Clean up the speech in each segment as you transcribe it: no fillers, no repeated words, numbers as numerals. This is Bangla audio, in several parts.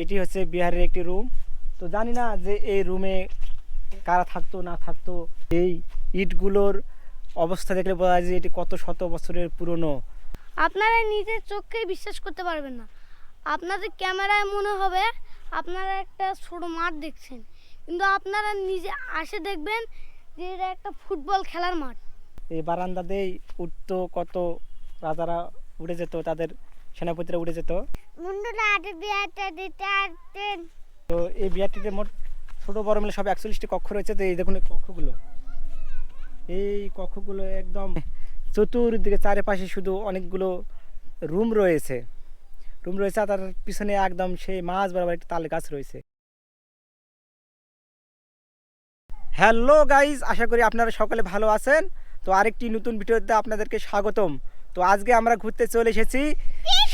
এটি হচ্ছে বিহারের একটি রুম। তো জানি না যে এই রুমে কারা থাকতো না থাকতো। এই ইটগুলোর অবস্থা দেখলে বোঝা যায় যে এটি কত শত বছরের পুরনো। আপনারা নিজের চোখকেই বিশ্বাস করতে পারবেন না। আপনাদের ক্যামেরায় মনে হবে আপনারা একটা ছোট মাঠ দেখছেন, কিন্তু আপনারা নিজে আসে দেখবেন যে এটা একটা ফুটবল খেলার মাঠ। এই বারান্দা দিয়েই উঠতো কত রাজারা, উঠে যেত, তাদের সেনাপতিরা উঠে যেত। তো এই বিহারটিতে মোট ছোট বড় মিলে সব 41টি কক্ষ রয়েছে। তো এই দেখুন এই কক্ষগুলো একদম চতুর্দিকে চারিপাশে শুধু অনেকগুলো রুম রয়েছে আর তার পিছনে একদম সেই মাঝ বরাবর একটি তাল গাছ রয়েছে। হ্যালো গাইজ, আশা করি আপনারা সকলে ভালো আছেন। তো আরেকটি নতুন ভিডিওতে আপনাদেরকে স্বাগতম। তো আজকে আমরা ঘুরতে চলে এসেছি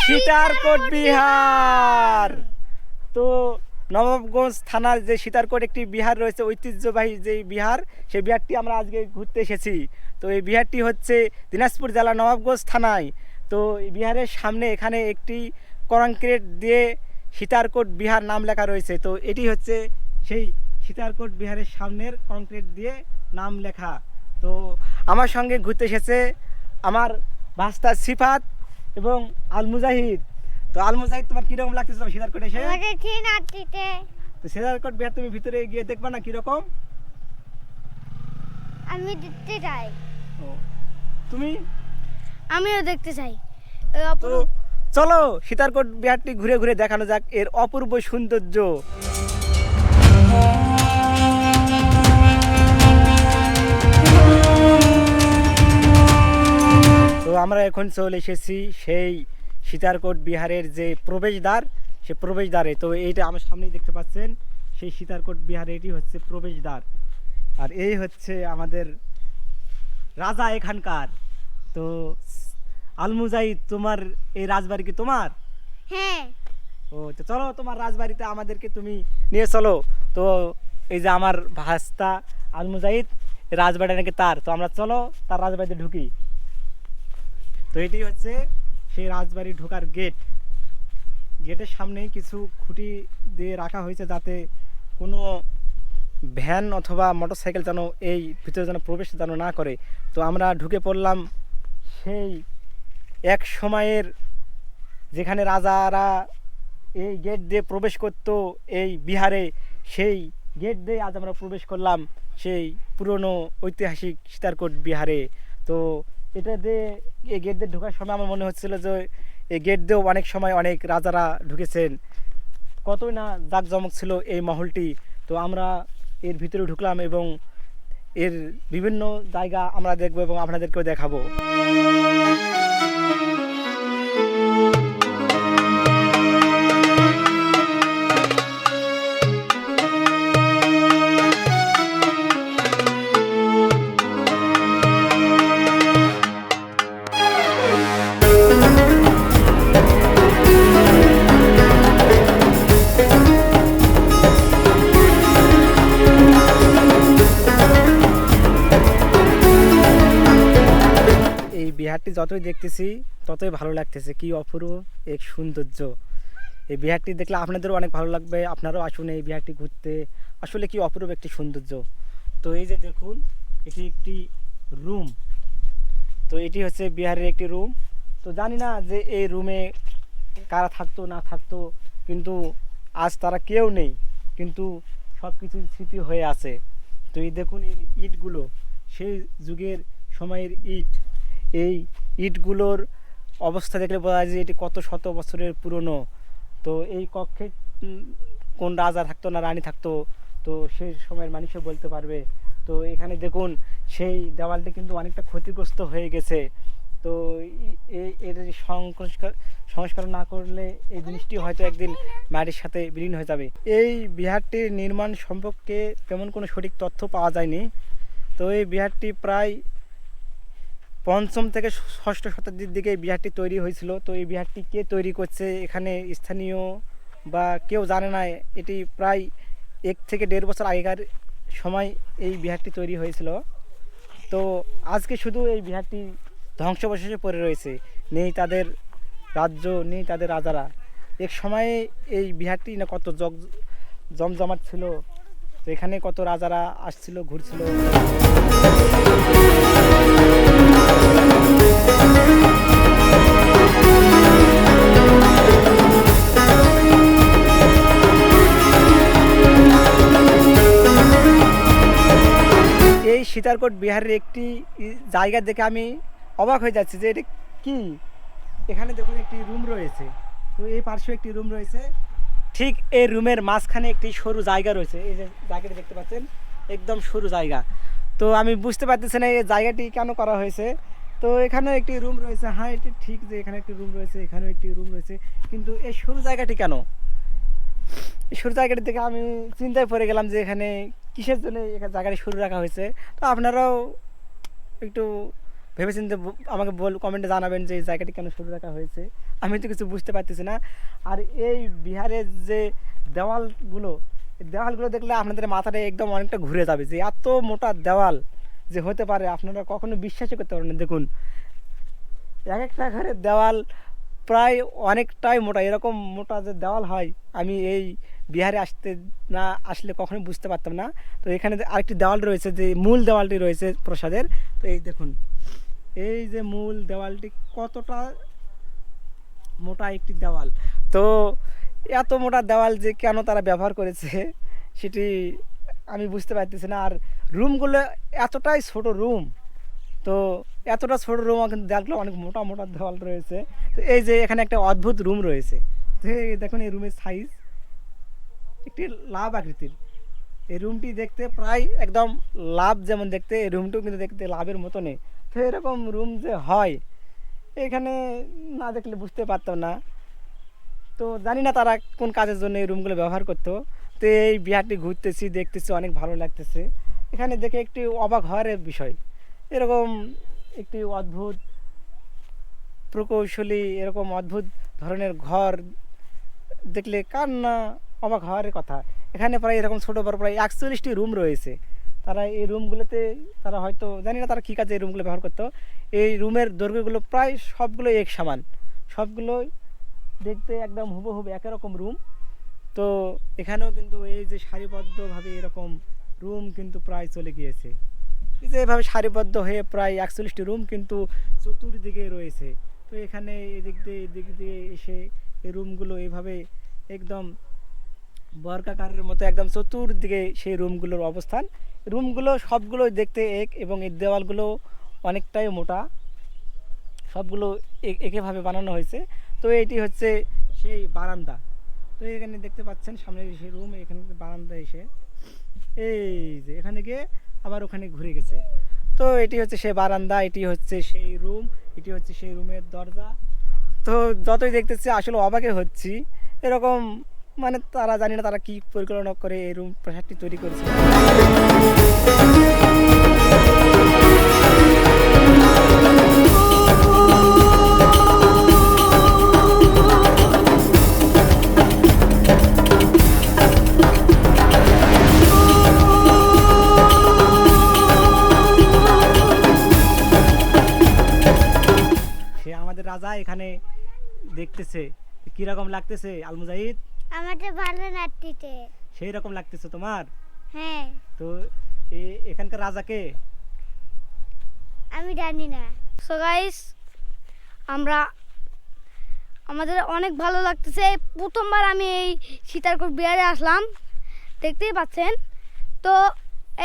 সীতারকোট বিহার। তো নবাবগঞ্জ থানার যে সীতারকোট একটি বিহার রয়েছে, ঐতিহ্যবাহী যে বিহার, সেই বিহারটি আমরা আজকে ঘুরতে এসেছি। তো এই বিহারটি হচ্ছে দিনাজপুর জেলা নবাবগঞ্জ থানায়। তো এই বিহারের সামনে এখানে একটি কংক্রিট দিয়ে সীতারকোট বিহার নাম লেখা রয়েছে। তো এটি হচ্ছে সেই সীতারকোট বিহারের সামনের কংক্রিট দিয়ে নাম লেখা। তো আমার সঙ্গে ঘুরতে এসেছে আমার ভাস্তা সিফাত এবং আল মুজাহিদ। তো আল মুজাহিদ, তোমার কিরকম লাগতেছে সীতারকোট এসে? তো সীতারকোট বিহার তুমি ভিতরে গিয়ে দেখবা না কিরকম? আমি দেখতে চাই। তুমি? আমিও দেখতে চাই। তো চলো সীতারকোট বিহারটি ঘুরে ঘুরে দেখানো যাক এর অপূর্ব সৌন্দর্য। তো আমরা এখন চলে এসেছি সেই সীতারকোট বিহারের যে প্রবেশদ্বার, সে প্রবেশদ্বারে। তো এইটা আমার সামনেই দেখতে পাচ্ছেন, সেই সীতারকোট বিহারে এটি হচ্ছে প্রবেশদ্বার। আর এই হচ্ছে আমাদের রাজা এখানকার। তো আল মুজাহিদ, তোমার এই রাজবাড়ি কি তোমার? হ্যাঁ। ও, তো চলো তোমার রাজবাড়িতে আমাদেরকে তুমি নিয়ে চলো। তো এই যে আমার ভাস্তা আল মুজাহিদ, রাজবাড়ি নাকি তার। তো আমরা চলো তার রাজবাড়িতে ঢুকি। তো এটি হচ্ছে সেই রাজবাড়ি ঢোকার গেট। গেটের সামনেই কিছু খুঁটি দিয়ে রাখা হয়েছে যাতে কোনো ভ্যান অথবা মোটরসাইকেল যেন এই ভিতরে যেন প্রবেশ যেন না করে। তো আমরা ঢুকে পড়লাম সেই এক সময়ের, যেখানে রাজারা এই গেট দিয়ে প্রবেশ করত এই বিহারে, সেই গেট দিয়ে আজ আমরা প্রবেশ করলাম সেই পুরনো ঐতিহাসিক সীতারকোট বিহারে। তো এটা দিয়ে, এই গেট দিয়ে ঢোকার সময় আমার মনে হচ্ছিল যে এই গেট দিয়েও অনেক সময় অনেক রাজারা ঢুকেছেন। কতই না জাঁকজমক ছিল এই মহলটি। তো আমরা এর ভিতরে ঢুকলাম এবং এর বিভিন্ন জায়গা আমরা দেখবো এবং আপনাদেরকেও দেখাবো। বিহারটি যতই দেখতেছি ততই ভালো লাগতেছে, কি অপূর্ব এক সৌন্দর্য। এই বিহারটি দেখলে আপনাদেরও অনেক ভালো লাগবে, আপনারাও আসুন এই বিহারটি ঘুরতে। আসলে কি অপূর্ব একটি সৌন্দর্য। তো এই যে দেখুন, এটি একটি রুম। তো এটি হচ্ছে বিহারের একটি রুম। তো জানি না যে এই রুমে কারা থাকতো না থাকতো, কিন্তু আজ তারা কেউ নেই, কিন্তু সব কিছু স্মৃতি হয়ে আছে। তো এই দেখুন এই ইটগুলো সেই যুগের সময়ের ইট। এই ইটগুলোর অবস্থা দেখলে বোঝা যায় যে এটি কত শত বছরের পুরনো। তো এই কক্ষে কোন রাজা থাকতো না রানী থাকতো, তো সেই সময়ের মানুষও বলতে পারবে। তো এখানে দেখুন সেই দেওয়ালটি কিন্তু অনেকটা ক্ষতিগ্রস্ত হয়ে গেছে। তো এর সংস্কার না করলে এই জিনিসটি হয়তো একদিন মাটির সাথে বিলীন হয়ে যাবে। এই বিহারটির নির্মাণ সম্পর্কে তেমন কোনো সঠিক তথ্য পাওয়া যায়নি। তো এই বিহারটি প্রায় 5ম থেকে 6ষ্ঠ শতাব্দীর দিকে এই বিহারটি তৈরি হয়েছিল। তো এই বিহারটি কে তৈরি করছে এখানে স্থানীয় বা কেউ জানে না। এটি প্রায় 1 থেকে 1.5 বছর আগেকার সময় এই বিহারটি তৈরি হয়েছিল। তো আজকে শুধু এই বিহারটি ধ্বংসাবশেষে পড়ে রয়েছে, নেই তাদের রাজ্য, নেই তাদের রাজারা। এক সময়ে এই বিহারটি না কত জমজমাট ছিল, তো এখানে কত রাজারা আসছিল ঘুরছিল। এই সীতারকোট বিহারের একটি জায়গা দেখে আমি অবাক হয়ে যাচ্ছি যে এটা কি। এখানে দেখুন একটি রুম রয়েছে, তো এই পার্শ্বে একটি রুম রয়েছে, ঠিক এই রুমের মাঝখানে একটি সরু জায়গা রয়েছে। এই যে জায়গাটি দেখতে পাচ্ছেন একদম সরু জায়গা। তো আমি বুঝতে পারতেছি না এই জায়গাটি কেন করা হয়েছে। তো এখানেও একটি রুম রয়েছে, হ্যাঁ এটি ঠিক যে এখানে একটি রুম রয়েছে, এখানেও একটি রুম রয়েছে, কিন্তু এই সরু জায়গাটি কেন? এই সরু জায়গাটি দেখে আমি চিন্তায় পড়ে গেলাম যে এখানে কিসের জন্য এখানে জায়গাটি সরু রাখা হয়েছে। তো আপনারাও একটু ভেবেচিন্তে আমাকে কমেন্টে জানাবেন যে এই জায়গাটি কেন সরু রাখা হয়েছে, আমি তো কিছু বুঝতে পারতেছি না। আর এই বিহারের যে দেওয়ালগুলো, এই দেওয়ালগুলো দেখলে আপনাদের মাথাটা একদম অনেকটা ঘুরে যাবে যে এত মোটা দেওয়াল যে হতে পারে, আপনারা কখনো বিশ্বাসই করতে পারবেন না। দেখুন এক একটা ঘরের দেওয়াল প্রায় অনেকটাই মোটা, এরকম মোটা যে দেওয়াল হয় আমি এই বিহারে আসলে কখনোই বুঝতে পারতাম না। তো এখানে আরেকটি দেওয়াল রয়েছে, যে মূল দেওয়ালটি রয়েছে প্রসাদের, তো এই দেখুন এই যে মূল দেওয়ালটি কতটা মোটা একটি দেওয়াল। তো এত মোটা দেওয়াল যে কেন তারা ব্যবহার করেছে সেটি আমি বুঝতে পারতেছি না। আর রুমগুলো এতটাই ছোট রুম, তো এতটা ছোট রুম কিন্তু দেখলো অনেক মোটা মোটা দেওয়াল রয়েছে। তো এই যে এখানে একটা অদ্ভুত রুম রয়েছে, তো এই দেখুন এই রুমের সাইজ একটি লাভ আকৃতির। এই রুমটি দেখতে প্রায় একদম লাভ যেমন দেখতে, এই রুমটিও কিন্তু দেখতে লাভের মতো নেই। তো এরকম রুম যে হয় এখানে না দেখলে বুঝতে পারতাম না। তো জানি না তারা কোন কাজের জন্য এই রুমগুলো ব্যবহার করতো। তো এই বিহারটি ঘুরতেছি দেখতেছি অনেক ভালো লাগতেছে। এখানে দেখে একটি অবাক হওয়ার বিষয়, এরকম একটি অদ্ভুত প্রকৌশলী এরকম অদ্ভুত ধরনের ঘর দেখলে কার না অবাক হওয়ার কথা। এখানে প্রায় এরকম ছোটো বড় প্রায় 41টি রুম রয়েছে। তারা এই রুমগুলোতে তারা হয়তো জানি না তারা কী কাজে এই রুমগুলো ব্যবহার করতো। এই রুমের দৈর্ঘ্যগুলো প্রায় সবগুলো এক সমান, সবগুলোই দেখতে একদম হুবহু একই রকম রুম। তো এখানেও কিন্তু এই যে সারিবদ্ধভাবে এরকম রুম কিন্তু প্রায় চলে গিয়েছে। এই যে এভাবে সারিবদ্ধ হয়ে প্রায় 41টি রুম কিন্তু চতুর্দিকে রয়েছে। তো এখানে এদিক দিয়ে এসে এই রুমগুলো এইভাবে একদম বর্গাকারের মতো একদম চতুর্দিকে সেই রুমগুলোর অবস্থান। রুমগুলো সবগুলো দেখতে এক, এবং এই দেওয়ালগুলো অনেকটাই মোটা, সবগুলো একইভাবে বানানো হয়েছে। তো এটি হচ্ছে সেই বারান্দা। তো এখানে দেখতে পাচ্ছেন সামনে সেই রুম, এখানে বারান্দা এসে এই যে এখানে গিয়ে আবার ওখানে ঘুরে গেছে। তো এটি হচ্ছে সেই বারান্দা, এটি হচ্ছে সেই রুম, এটি হচ্ছে সেই রুমের দরজা। তো যতই দেখতেছি আসলে অবাকে হচ্ছি, এরকম মানে তারা জানি না তারা কি পরিকল্পনা করে এই রুম প্রাসাদটি তৈরি করেছে। সে আমাদের রাজা এখানে দেখতেছে, কিরকম লাগতেছে আলমুজাহিদ? আমাদের ভালো লাগতেছে। সেই রকম লাগতেছে তোমার? হ্যাঁ। তো এখানকার রাজাকে আমি জানি না। সো গাইস, আমাদের অনেক ভালো লাগতেছে। প্রথমবার আমি এই সীতারকোট বিহারে আসলাম, দেখতেই পাচ্ছেন। তো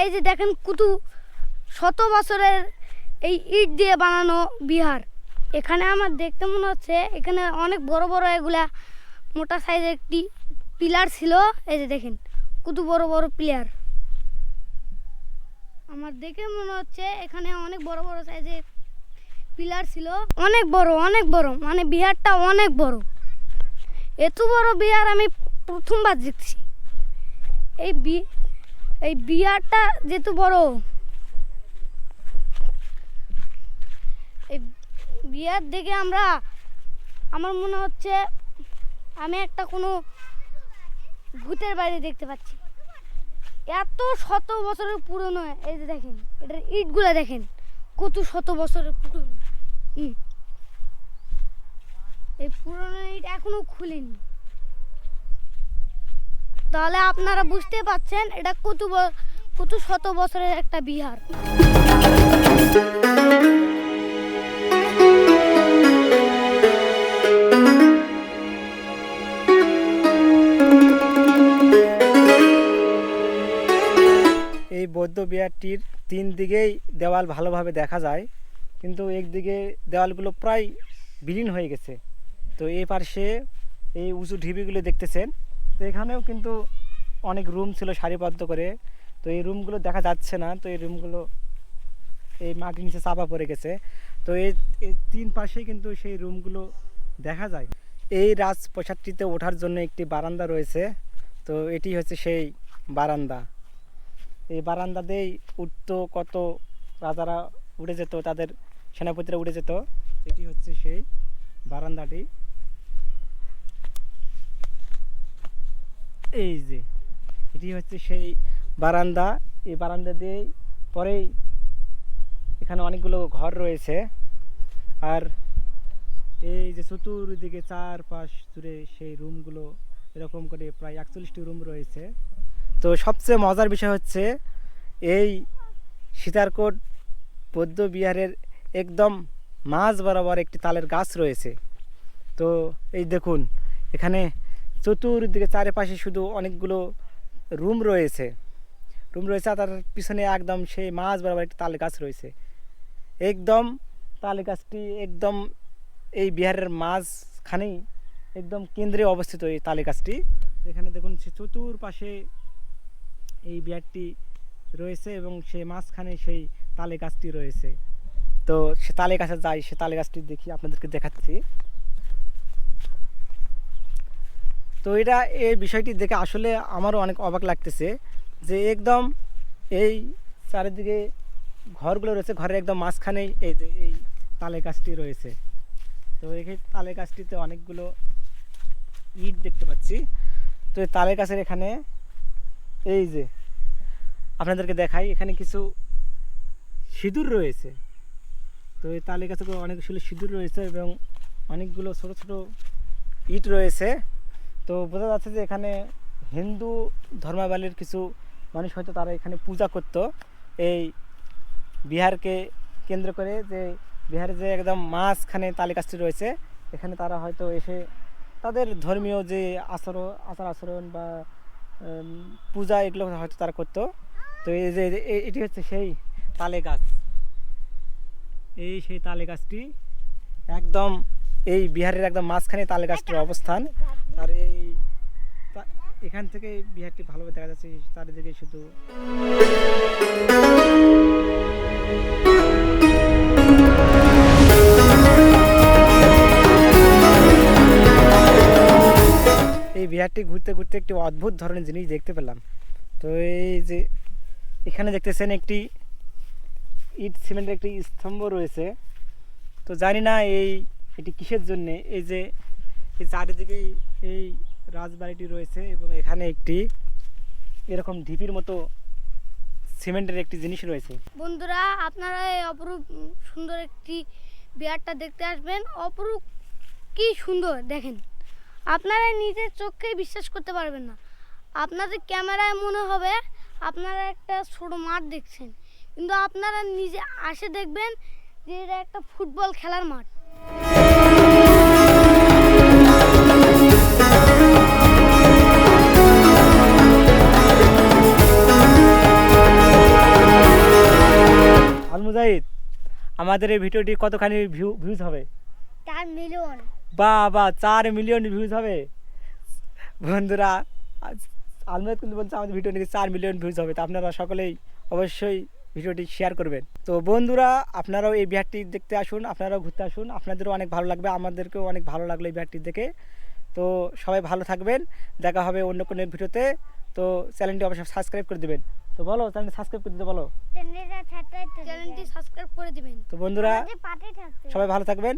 এই যে দেখেন কত শত বছরের এই ইট দিয়ে বানানো বিহার। এখানে আমার দেখতে মনে হচ্ছে এখানে অনেক বড় বড় এগুলা মোটা সাইজের একটি পিলার ছিল। এই যে দেখেন কত বড় বড় পিলার। আমার দেখে মনে হচ্ছে এখানে অনেক বড় বড় সাইজের পিলার ছিল, অনেক বড়, মানে বিহারটা অনেক বড়। এত বড় বিহার আমি প্রথমবার দেখছি। এই বিহারটা যেহেতু বড়, এই বিহার দেখে আমার মনে হচ্ছে আমি একটা কোনো ভূতের বাড়ি দেখতে পাচ্ছি। এত শত বছরের পুরনো। এই যে দেখেন এটার ইটগুলা দেখেন কত শত বছরের পুরনো ইট। এই পুরনো ইট এখনো খুলেনি। তাহলে আপনারা বুঝতে পারছেন এটা কত শত বছরের একটা বিহার। এই বৌদ্ধ বিহারটির 3 দিকেই দেওয়াল ভালোভাবে দেখা যায়, কিন্তু একদিকে দেওয়ালগুলো প্রায় বিলীন হয়ে গেছে। তো এই পাশে এই উঁচু ঢিবিগুলো দেখতেছেন, তো এখানেও কিন্তু অনেক রুম ছিল সারিবদ্ধ করে, তো এই রুমগুলো দেখা যাচ্ছে না। তো এই রুমগুলো এই মাটির নিচে চাপা পড়ে গেছে। তো এই 3 পাশেই কিন্তু সেই রুমগুলো দেখা যায়। এই রাজপ্রাসাদটিতে ওঠার জন্য একটি বারান্দা রয়েছে। তো এটি হচ্ছে সেই বারান্দা। এই বারান্দা দিয়েই উঠতো কত রাজারা উঠে যেত, তাদের সেনাপতিরা উঠে যেত। এটি হচ্ছে সেই বারান্দাটি। এই যে এটি হচ্ছে সেই বারান্দা। এই বারান্দা দিয়েই পরেই এখানে অনেকগুলো ঘর রয়েছে। আর এই যে চতুর্দিকে 4 পাশ জুড়ে সেই রুমগুলো এরকম করে প্রায় 41টি রুম রয়েছে। তো সবচেয়ে মজার বিষয় হচ্ছে এই সীতারকোট বৌদ্ধ বিহারের একদম মাঝ বরাবর একটি তালের গাছ রয়েছে। তো এই দেখুন, এখানে চতুর্দিকে চারিপাশে শুধু অনেকগুলো রুম রয়েছে। আর তার পিছনে একদম সেই মাঝ বরাবর একটি তাল গাছ রয়েছে। একদম তাল গাছটি একদম এই বিহারের মাঝখানেই একদম কেন্দ্রে অবস্থিত এই তালে গাছটি। এখানে দেখুন সে চতুর্পাশে এই বিহারটি রয়েছে এবং সেই মাঝখানে সেই তালে গাছটি রয়েছে। তো সে তালে গাছে যাই, সে তালে গাছটি দেখি, আপনাদেরকে দেখাচ্ছি। তো এটা এই বিষয়টি দেখে আসলে আমারও অনেক অবাক লাগতেছে যে একদম এই চারিদিকে ঘরগুলো রয়েছে, ঘরের একদম মাঝখানেই এই যে এই তালে গাছটি রয়েছে। তো এই তালে গাছটিতে অনেকগুলো ইট দেখতে পাচ্ছি। তো এই তালে গাছের এখানে এই যে আপনাদেরকে দেখাই, এখানে কিছু সিঁদুর রয়েছে। তো এই তালে গাছে অনেকগুলো সিঁদুর রয়েছে এবং অনেকগুলো ছোট ছোট ইট রয়েছে। তো বোঝা যাচ্ছে যে এখানে হিন্দু ধর্মাবলীর কিছু মানুষ হয়তো তারা এখানে পূজা করতো এই বিহারকে কেন্দ্র করে। যে বিহারে যে একদম মাঝখানে তালে গাছটি রয়েছে, এখানে তারা হয়তো এসে তাদের ধর্মীয় যে আচার আচরণ বা পূজা এগুলো হয়তো তারা করতো। তো এই যে এটি হচ্ছে সেই তালে গাছ। এই সেই তালে গাছটি একদম এই বিহারের একদম মাঝখানে তালে গাছটির অবস্থান। আর এখান থেকে বিহারটি ভালোভাবে দেখা যাচ্ছে, চারিদিকে শুধু এই বিহারটি ঘুরতে ঘুরতে একটি অদ্ভুত ধরনের জিনিস দেখতে পেলাম। তো এই যে এখানে দেখতেছেন একটি ইট সিমেন্টের একটি স্তম্ভ রয়েছে। তো জানি না এটি কিসের জন্য। এই যে এই চারিদিকে এই রাজবাড়িটি রয়েছে এবং এখানে একটি এরকম ঢিপির মতো সিমেন্টের একটি জিনিস রয়েছে। বন্ধুরা, আপনারা এই অপরূপ সুন্দর একটি বিহারটা দেখতে আসবেন। অপরূপ কি সুন্দর দেখেন, আপনারা নিজের চোখেই বিশ্বাস করতে পারবেন না। আপনাদের ক্যামেরায় মনে হবে আপনারা একটা ছোট মাঠ দেখছেন, কিন্তু আপনারা নিজে আসে দেখবেন যে এটা একটা ফুটবল খেলার মাঠ। আলমুজাহিদ, আমাদের এই ভিডিওটি কতখানি ভিউজ হবে? 4 মিলিয়ন। বাবা, 4 মিলিয়ন ভিউজ হবে বন্ধুরা। আলমুজাহিদ কিন্তু বলছে আমাদের ভিডিও নাকি 4 মিলিয়ন ভিউজ হবে। তো আপনারা সকলেই অবশ্যই ভিডিওটি শেয়ার করবেন। তো বন্ধুরা, আপনারাও এই বিহারটি দেখতে আসুন, আপনারাও ঘুরতে আসুন, আপনাদেরও অনেক ভালো লাগবে, আমাদেরকেও অনেক ভালো লাগলো এই বিহারটি দেখে। তো সবাই ভালো থাকবেন, দেখা হবে অন্য কোনো ভিডিওতে। তো চ্যানেলটি অবশ্যই সাবস্ক্রাইব করে দেবেন। তো বলো, চ্যানেলটি সাবস্ক্রাইব করে দিতে বলো। চ্যানেলটি সাবস্ক্রাইব করে দিবেন। তো বন্ধুরা, সবাই ভালো থাকবেন।